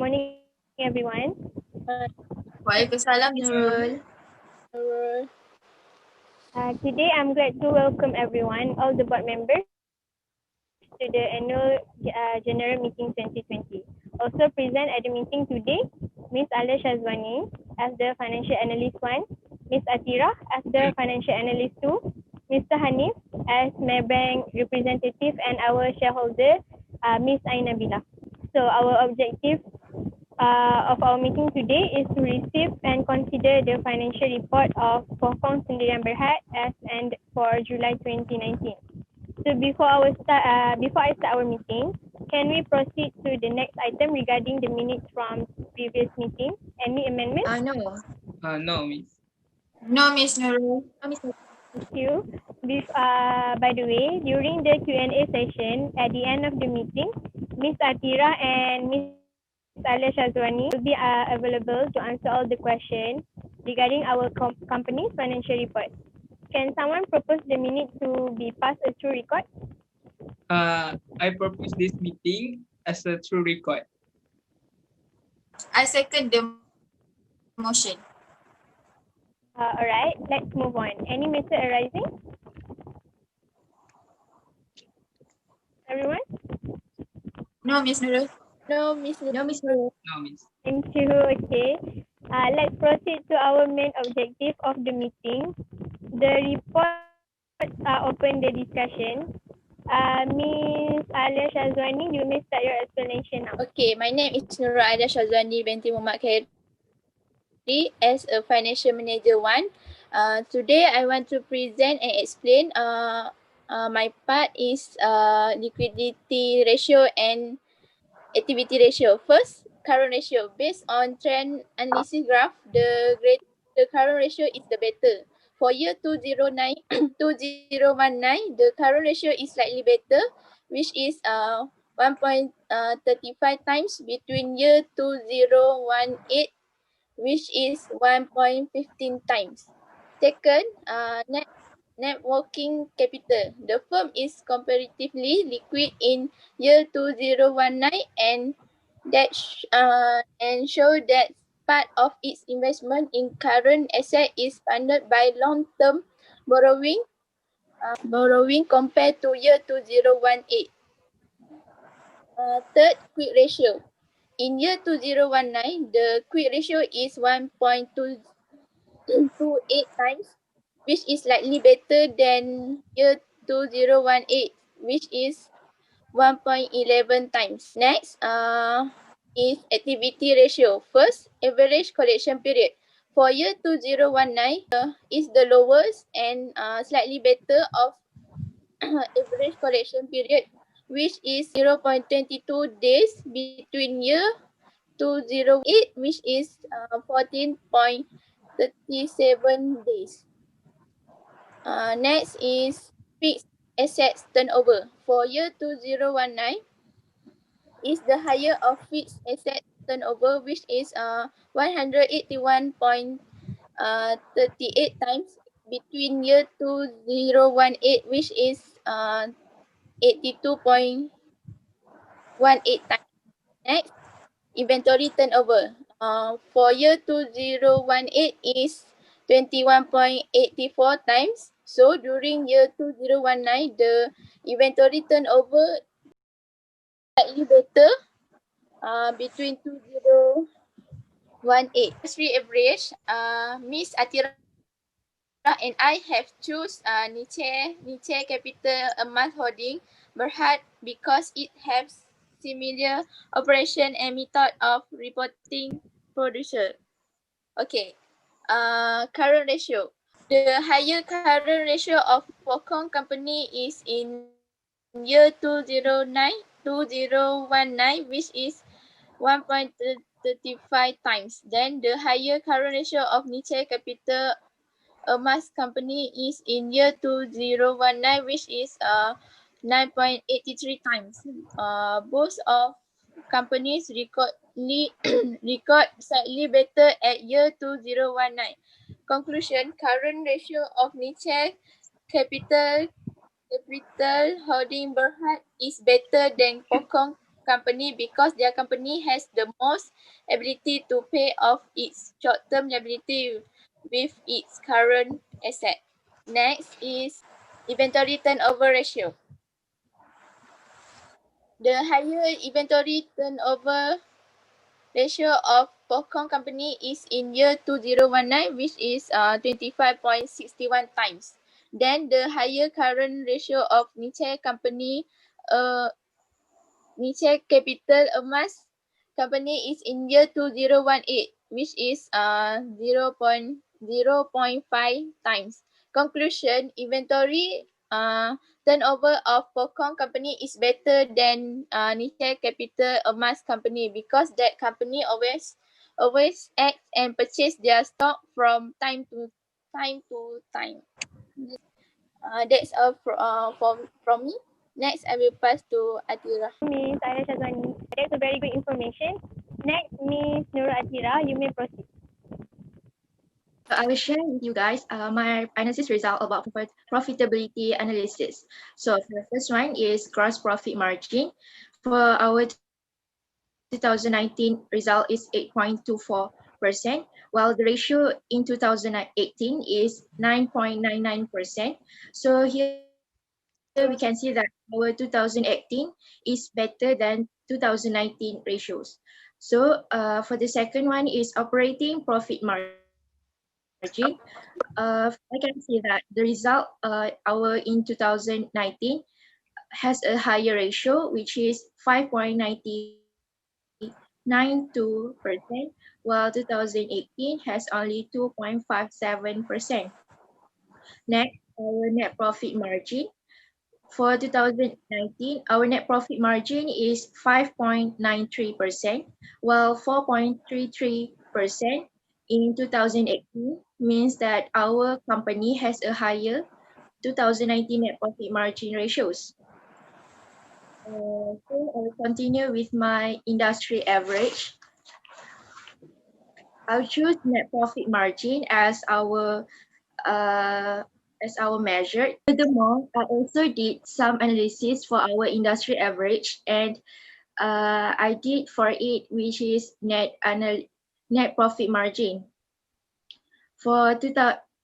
morning, everyone. Waalaikumsalam, Miss Nurul. Today, I'm glad to welcome everyone, all the board members, to the annual general meeting 2020. Also present at the meeting today, Ms. Alia Shazwani as the Financial Analyst 1, Ms. Atira as the Financial Analyst 2, Mr. Hanif as Maybank representative, and our shareholder, Ms. Aina Bila. So our objective of our meeting today is to receive and consider the financial report of Pokong Sendirian Berhad as and for July 2019. So before I start our meeting, can we proceed to the next item regarding the minutes from previous meeting? Any amendments? No. No, Miss. No, Miss Nurul. Thank you. By the way, during the Q&A session at the end of the meeting, Ms. Atira and Ms. Alia Shazwani will be available to answer all the questions regarding our company's financial report. Can someone propose the minute to be passed a true record? I propose this meeting as a true record. I second the motion. Alright, let's move on. Any matter arising? Everyone? No, Miss Nurul. No, Miss Nurul. No, Miss Nurul. No, Miss. Thank you. Okay. Let's proceed to our main objective of the meeting. The reports are open the discussion. Ms. Alia Shazwani, you may start your explanation now. Okay, my name is Nurul Aida Shazwani binti Muhammad Khairi as a financial manager 1. Today I want to present and explain my part is liquidity ratio and activity ratio. First, current ratio. Based on trend analysis graph, the current ratio is the better. For year 2019, the current ratio is slightly better, which is 1.35 times between year 2018, which is 1.15 times. Second, net working capital. The firm is comparatively liquid in year 2019 and show that part of its investment in current asset is funded by long-term borrowing compared to year 2018. Third, quick ratio. In year 2019, the quick ratio is 1.28 times, which is slightly better than year 2018, which is 1.11 times. Next, is activity ratio. First, average collection period. For year 2019, is the lowest and slightly better of average collection period, which is 0.22 days between year 2018, which is 14.37 days. Next is fixed assets turnover. For year 2019, is the higher of fixed asset turnover, which is 181.38 times between year 2018, which is 82.18 times. Next, inventory turnover. For year 2018 is 21.84 times. So during year 2019, the inventory turnover slightly better between 2018. Industry average, Miss Atira and I have choose Niche Capital Emas Holding Berhad because it has similar operation and method of reporting producer. Okay, current ratio. The higher current ratio of Pokong company is in year 2019, which is 1.35 times. Then the higher current ratio of Niche Capital Emas company is in year 2019, which is 9.83 times. Both of companies record slightly better at year 2019. Conclusion, current ratio of Niche Capital Holding Berhad is better than Pokong company because their company has the most ability to pay off its short-term liability with its current asset. Next is inventory turnover ratio. The higher inventory turnover ratio of Pokong company is in year 2019, which is 25.61 times. Then the higher current ratio of Niche company, Niche capital amass company is in year 2018, which is 0.5 times. Conclusion, inventory turnover of Pokong company is better than Niche capital amass company because that company always act and purchase their stock from time to time. That's all from me. Next, I will pass to Atira. Miss Alia Shazwani. That's a very good information. Next, Miss Nurul Atira, you may proceed. So I will share with you guys my analysis result about profitability analysis. So for the first one is gross profit margin. For our 2019 result is 8.24%, while the ratio in 2018 is 9.99%. So here we can see that our 2018 is better than 2019 ratios. So for the second one is operating profit margin. I can see that the result our in 2019 has a higher ratio, which is 5.92%, while 2018 has only 2.57%. Next, our net profit margin. For 2019, our net profit margin is 5.93%, while 4.33% in 2018 means that our company has a higher 2019 net profit margin ratios. So I will continue with my industry average. I'll choose net profit margin as our measure. Furthermore, I also did some analysis for our industry average, and I did for it, which is net profit margin.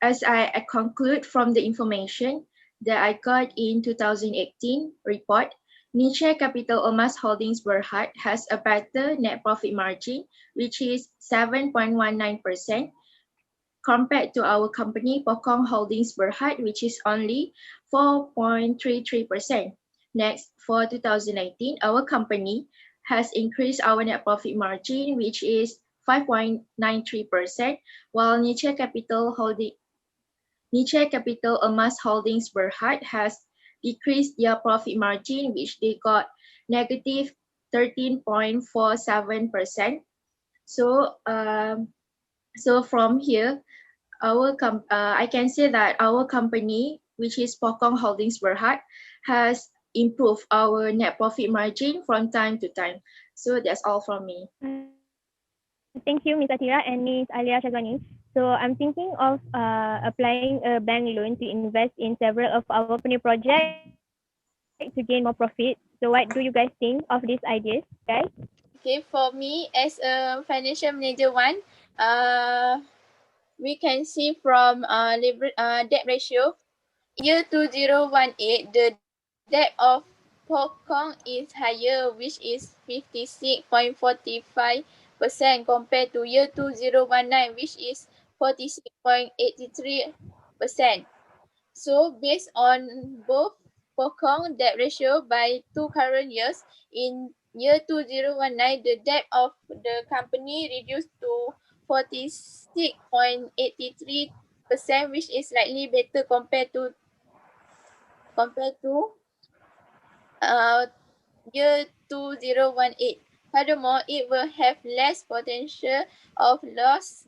As I conclude from the information that I got in 2018 report, Niche Capital Emas Holdings Berhad has a better net profit margin, which is 7.19%, compared to our company Pokong Holdings Berhad, which is only 4.33%. Next, for 2019, our company has increased our net profit margin, which is 5.93%, while Niche Capital Emas Holdings Berhad has decreased their profit margin, which they got negative 13.47%. So from here, I can say that our company, which is Pokong Holdings Berhad, has improved our net profit margin from time to time. So that's all from me. Thank you, Ms. Atira and Ms. Alia Shazwani. So I'm thinking of applying a bank loan to invest in several of our company projects to gain more profit. So what do you guys think of these ideas, guys? Okay, for me as a financial manager one, we can see from debt ratio. Year 2018, the debt of Pokong is higher, which is 56.45% compared to year 2019, which is 46.83%. So based on both Pokong debt ratio by 2 current years, in year 2019, the debt of the company reduced to 46.83%, which is slightly better compared to year 2018. Furthermore, it will have less potential of loss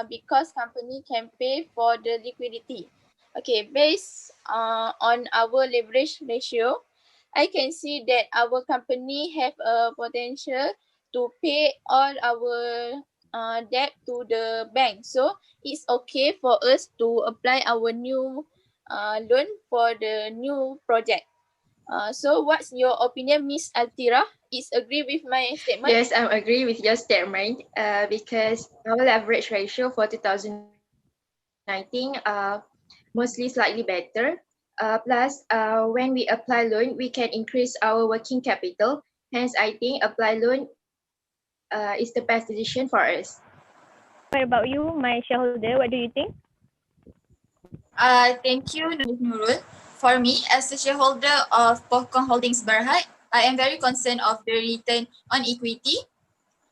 because company can pay for the liquidity. Okay, based on our leverage ratio, I can see that our company have a potential to pay all our debt to the bank. So it's okay for us to apply our new loan for the new project. So what's your opinion, Miss Altira? is agree with my statement? Yes, I agree with your statement because our leverage ratio for 2019 mostly slightly better. Plus, when we apply loan, we can increase our working capital. Hence, I think apply loan is the best decision for us. What about you, my shareholder? What do you think? Thank you, Ms. Nurul. For me, as a shareholder of Pokong Holdings Berhad, I am very concerned of the return on equity,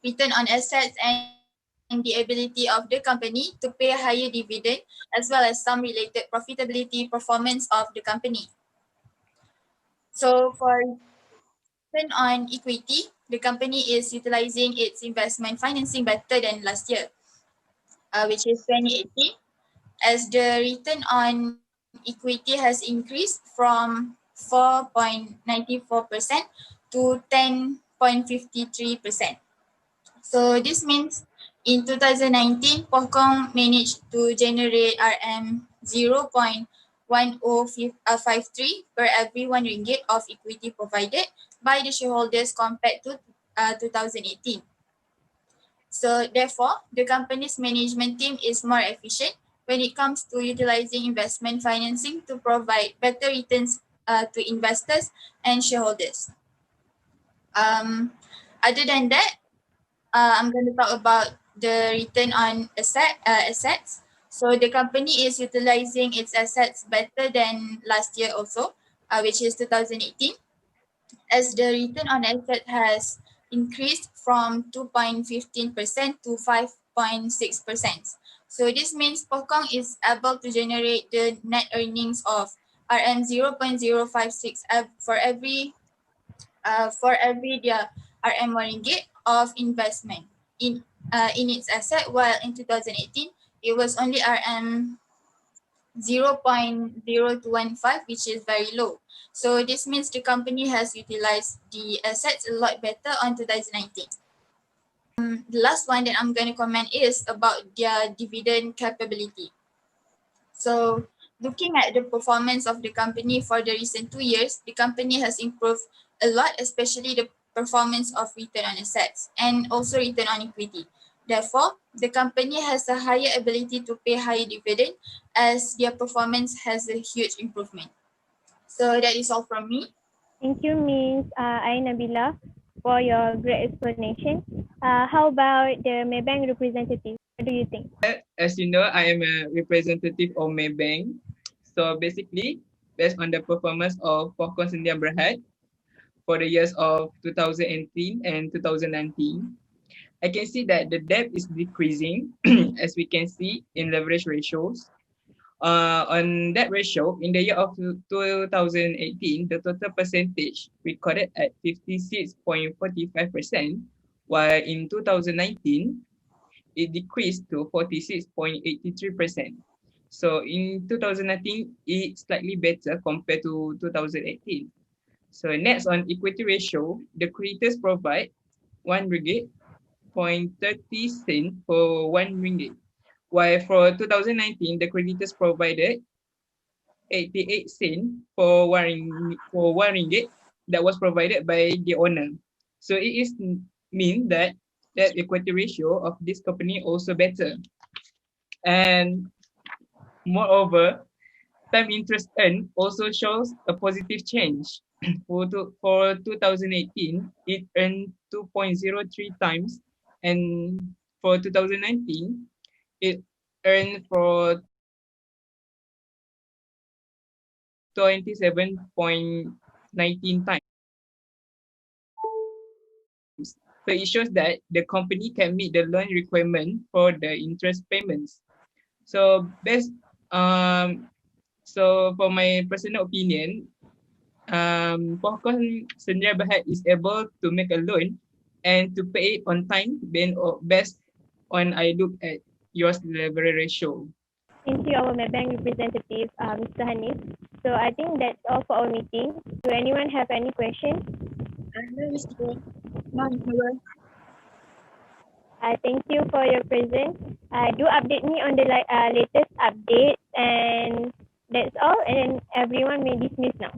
return on assets, and the ability of the company to pay a higher dividend, as well as some related profitability performance of the company. So for return on equity, the company is utilizing its investment financing better than last year, which is 2018, as the return on equity has increased from 4.94% to 10.53%. So this means in 2019, Pokong managed to generate RM 0.1053 per every RM1 of equity provided by the shareholders compared to 2018. So therefore, the company's management team is more efficient when it comes to utilizing investment financing to provide better returns to investors and shareholders. Other than that, I'm going to talk about the return on assets. So the company is utilizing its assets better than last year also, which is 2018, as the return on asset has increased from 2.15% to 5.6%. So this means Pokong is able to generate the net earnings of RM 0.056 for every their RM1 of investment in its asset, while in 2018 it was only RM 0.0215, which is very low. So this means the company has utilized the assets a lot better on 2019. The last one that I'm going to comment is about their dividend capability. So looking at the performance of the company for the recent 2 years, the company has improved a lot, especially the performance of return on assets and also return on equity. Therefore, the company has a higher ability to pay higher dividend as their performance has a huge improvement. So that is all from me. Thank you, Ms. Nabila, for your great explanation. How about the Maybank representative? What do you think? As you know, I am a representative of Maybank. So basically, based on the performance of Pokong Sendian Berhad for the years of 2018 and 2019, I can see that the debt is decreasing as we can see in leverage ratios. On that ratio, in the year of 2018, the total percentage recorded at 56.45%, while in 2019, it decreased to 46.83%. So in 2019, it's slightly better compared to 2018. So next on equity ratio, the creators provide RM1.30 for RM1, while for 2019, the creditors provided 88 cents for RM1 that was provided by the owner. So it is mean that equity ratio of this company also better. And moreover, time interest earned also shows a positive change. For 2018, it earned 2.03 times, and for 2019, it earned for 27.19 times. So it shows that the company can meet the loan requirement for the interest payments. So so for my personal opinion, Pokong Sendian Berhad is able to make a loan and to pay it on time based on I look at your leverage ratio. Thank you, our Maybank representative, Mr. Hanif. So I think that's all for our meeting. Do anyone have any questions? No, Mr. No, Nurul. Thank you for your presence. Do update me on the latest updates, and that's all. And everyone may dismiss now.